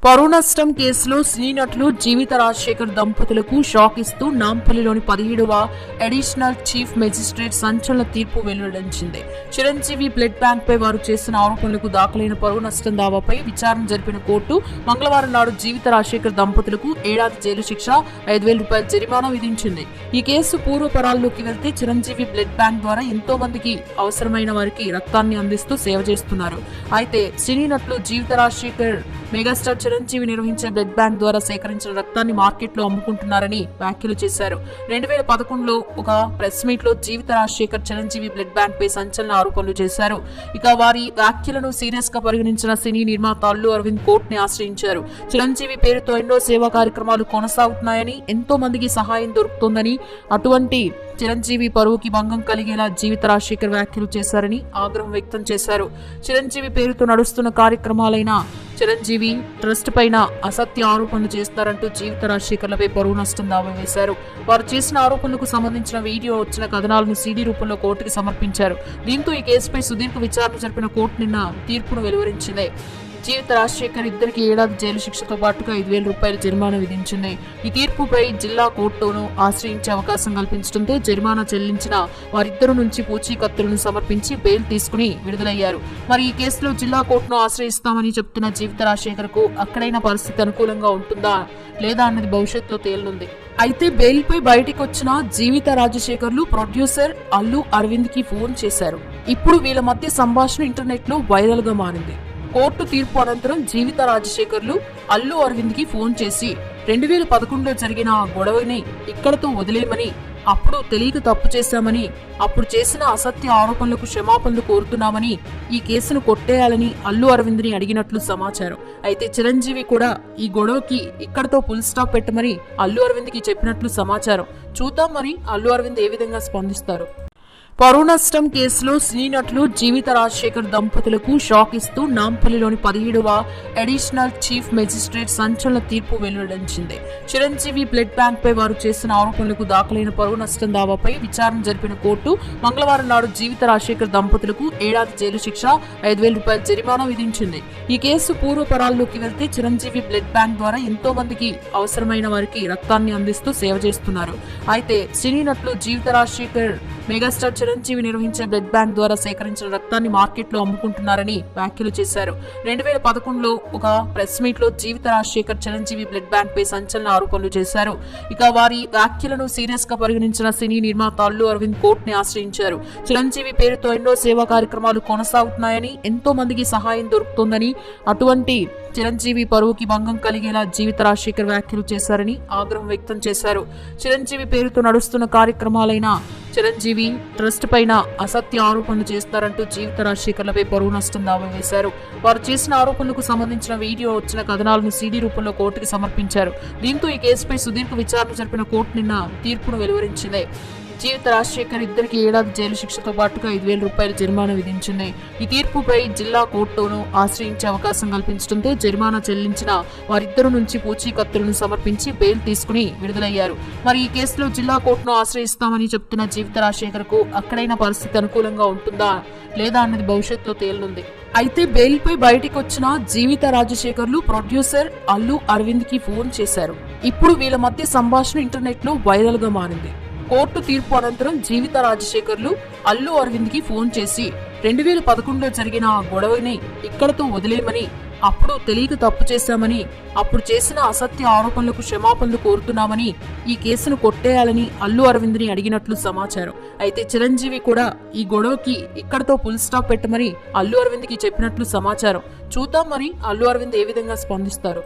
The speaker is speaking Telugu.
పరువు నష్టం కేసులో సినీ నటులు జీవిత రాజశేఖర్ దంపతులకు షాక్ ఇస్తూ నాంపల్లిలోని 17వ అడిషనల్ చీఫ్ మెజిస్ట్రేట్ సంచలన తీర్పు వెలువడించింది. చిరంజీవి బ్లడ్ బ్యాంక్ పై వారు చేసిన ఆరోపణలకు దాఖలైన పరువు నష్టం దావాపై విచారణ జరిపిన కోర్టు మంగళవారం నాడు జీవిత రాజశేఖర్ దంపతులకు ఏడాది జైలు శిక్ష, 5,000 రూపాయల జరిమానా విధించింది. ఈ కేసు పూర్వపరాల్లోకి వెళ్తే చిరంజీవి బ్లడ్ బ్యాంక్ ద్వారా ఎంతో మందికి అవసరమైన వారికి రక్తాన్ని అందిస్తూ సేవ చేస్తున్నారు. అయితే సినీ నటులు జీవిత రాజశేఖర్ మెగాస్టార్ చిరంజీవి నిర్వహించే బ్లడ్ బ్యాంక్ ద్వారా సేకరించిన రక్తాన్ని మార్కెట్లో అమ్ముకుంటున్నారని వ్యాఖ్యలు చేశారు. 2011లో ఒక ప్రెస్ మీట్ లో జీవిత రాజశేఖర్ చిరంజీవి బ్లడ్ బ్యాంక్ పై సంచలన ఆరోపణలు చేశారు. ఇక వారి వ్యాఖ్యలను సీరియస్ గా పరిగణించిన సినీ నిర్మాత అల్లు అరవింద్ కోర్టుని ఆశ్రయించారు. చిరంజీవి పేరుతో ఎన్నో సేవా కార్యక్రమాలు కొనసాగుతున్నాయని, ఎంతో మందికి సహాయం దొరుకుతోందని, అటువంటి చిరంజీవి పరువుకి భంగం కలిగేలా జీవిత రాజశేఖర్ వ్యాఖ్యలు చేశారని ఆగ్రహం వ్యక్తం చేశారు. చిరంజీవి పేరుతో నడుస్తున్న కార్యక్రమాలైన చిరంజీవి ట్రస్ట్ పైన అసత్య ఆరోపణలు చేస్తారంటూ జీవిత రాజశేఖర్లపై పరువు నష్టం దావా వేశారు. వారు చేసిన ఆరోపణలకు సంబంధించిన వీడియో వచ్చిన కథనాలను సీడీ రూపంలో కోర్టుకి సమర్పించారు. దీంతో ఈ కేసుపై సుదీర్ఘ విచారణ జరిపిన కోర్టు నిన్న తీర్పును వెలువరించింది. జీవిత రాజశేఖర్ ఇద్దరికి ఏడాది జైలు శిక్షతో పాటుగా 5,000 రూపాయల జరిమానా విధించింది. ఈ తీర్పుపై జిల్లా కోర్టును ఆశ్రయించే అవకాశం కల్పించడంతో జరిమానా చెల్లించిన వారిద్దరు నుంచి పూచీకత్తులను సమర్పించి బెయిల్ తీసుకుని విడుదలయ్యారు. మరి ఈ కేసులో జిల్లా కోర్టును ఆశ్రయిస్తామని చెప్తున్న జీవిత రాజశేఖర్ కు అక్కడైన పరిస్థితి అనుకూలంగా ఉంటుందా లేదా అన్నది భవిష్యత్తులో తేలనుంది. అయితే బెయిల్ పై బయటికి వచ్చిన జీవిత రాజశేఖర్లు ప్రొడ్యూసర్ అల్లు అరవింద్ కి ఫోన్ చేశారు. ఇప్పుడు వీళ్ళ మధ్య సంభాషణ ఇంటర్నెట్ లో వైరల్ గా మారింది. కోర్టు తీర్పు అనంతరం జీవిత రాజశేఖర్లు అల్లు అరవింద్ కి ఫోన్ చేసి 2011లో జరిగిన ఆ గొడవని ఇక్కడతో వదిలేయమని, అప్పుడు తెలియక తప్పు చేశామని, అప్పుడు చేసిన అసత్య ఆరోపణలకు క్షమాపణలు కోరుతున్నామని, ఈ కేసును కొట్టేయాలని అల్లు అరవింద్ ని అడిగినట్లు సమాచారం. అయితే చిరంజీవి కూడా ఈ గొడవకి ఇక్కడతో ఫుల్ స్టాప్ పెట్టమని అల్లు అరవింద్ కి చెప్పినట్లు సమాచారం. చూద్దాం మరి అల్లు అరవింద్ ఏ విధంగా స్పందిస్తారు. పరువు నష్టం కేసులో సినీ నటులు జీవిత రాజశేఖర్ దంపతులకు షాక్ ఇస్తూ నాంపల్లిలోని 17వ అడిషనల్ చీఫ్ మెజిస్ట్రేట్ సంచలన తీర్పు వెలువడించింది. చిరంజీవి బ్లడ్ బ్యాంక్ పై వారు చేసిన ఆరోపణలకు దాఖలైన పరువు నష్టం దావాపై విచారణ జరిపిన కోర్టు మంగళవారం నాడు జీవిత రాజశేఖర్ దంపతులకు ఏడాది జైలు శిక్ష, 5,000 రూపాయల జరిమానా విధించింది. ఈ కేసు పూర్వపరాల్లోకి వెళ్తే చిరంజీవి బ్లడ్ బ్యాంక్ ద్వారా ఎంతో మందికి అవసరమైన వారికి రక్తాన్ని అందిస్తూ సేవ చేస్తున్నారు. అయితే సినీ నటులు జీవిత రాజశేఖర్ మెగాస్టార్ చిరంజీవి నిర్వహించే బ్లడ్ బ్యాంక్ ద్వారా సేకరించిన రక్తాన్ని మార్కెట్లో అమ్ముకుంటున్నారని వ్యాఖ్యలు చేశారు. 2011లో ఒక ప్రెస్ మీట్ లో జీవిత రాజశేఖర్ చిరంజీవి బ్లడ్ బ్యాంక్ పై సంచలన ఆరోపణలు చేశారు. ఇక వారి వ్యాఖ్యలను సీరియస్ గా పరిగణించిన సినీ నిర్మాత అల్లు అరవింద్ కోర్టుని ఆశ్రయించారు. చిరంజీవి పేరుతో ఎన్నో సేవా కార్యక్రమాలు కొనసాగుతున్నాయని, ఎంతో మందికి సహాయం దొరుకుతోందని, అటువంటి చిరంజీవి పరువుకి భంగం కలిగేలా జీవిత రాజశేఖర్ వ్యాఖ్యలు చేశారని ఆగ్రహం వ్యక్తం చేశారు. చిరంజీవి పేరుతో నడుస్తున్న కార్యక్రమాలైన చిరంజీవి ట్రస్ట్ పైన అసత్య ఆరోపణలు చేస్తారంటూ జీవిత రాజశేఖర్లపై పరువు నష్టం దావా వేశారు. వారు చేసిన ఆరోపణలకు సంబంధించిన వీడియో వచ్చిన కథనాలను సీడీ రూపంలో కోర్టుకి సమర్పించారు. దీంతో ఈ కేసుపై సుదీర్ఘ విచారణ జరిపిన కోర్టు నిన్న తీర్పును వెలువరించింది. జీవిత రాజశేఖర్ ఇద్దరికి ఏడాది జైలు శిక్షతో పాటుగా 5,000 రూపాయల జరిమానా విధించింది. ఈ తీర్పుపై జిల్లా కోర్టును ఆశ్రయించే అవకాశం కల్పించడంతో జరిమానా చెల్లించిన వారిద్దరు నుంచి పూచీకత్తులను సమర్పించి బెయిల్ తీసుకుని విడుదలయ్యారు. మరి ఈ కేసులో జిల్లా కోర్టును ఆశ్రయిస్తామని చెప్తున్న జీవిత రాజశేఖర్ కు అక్కడైన పరిస్థితి అనుకూలంగా ఉంటుందా లేదా అన్నది భవిష్యత్తులో తేలనుంది. అయితే బెయిల్ పై బయటికి వచ్చిన జీవిత రాజశేఖర్లు ప్రొడ్యూసర్ అల్లు అరవింద్ కి ఫోన్ చేశారు. ఇప్పుడు వీళ్ళ మధ్య సంభాషణ ఇంటర్నెట్ లో వైరల్ గా మారింది. కోర్టు తీర్పు అనంతరం జీవిత రాజశేఖర్లు అల్లు అరవింద్ కి ఫోన్ చేసి 2011లో జరిగిన ఆ గొడవని ఇక్కడతో వదిలేయమని, అప్పుడు తెలియక తప్పు చేశామని, అప్పుడు చేసిన అసత్య ఆరోపణలకు క్షమాపణలు కోరుతున్నామని, ఈ కేసును కొట్టేయాలని అల్లు అరవింద్ ని అడిగినట్లు సమాచారం. అయితే చిరంజీవి కూడా ఈ గొడవకి ఇక్కడతో ఫుల్ స్టాప్ పెట్టమని అల్లు అరవింద్ కి చెప్పినట్లు సమాచారం. చూద్దాం మరి అల్లు అరవింద్ ఏ విధంగా స్పందిస్తారు.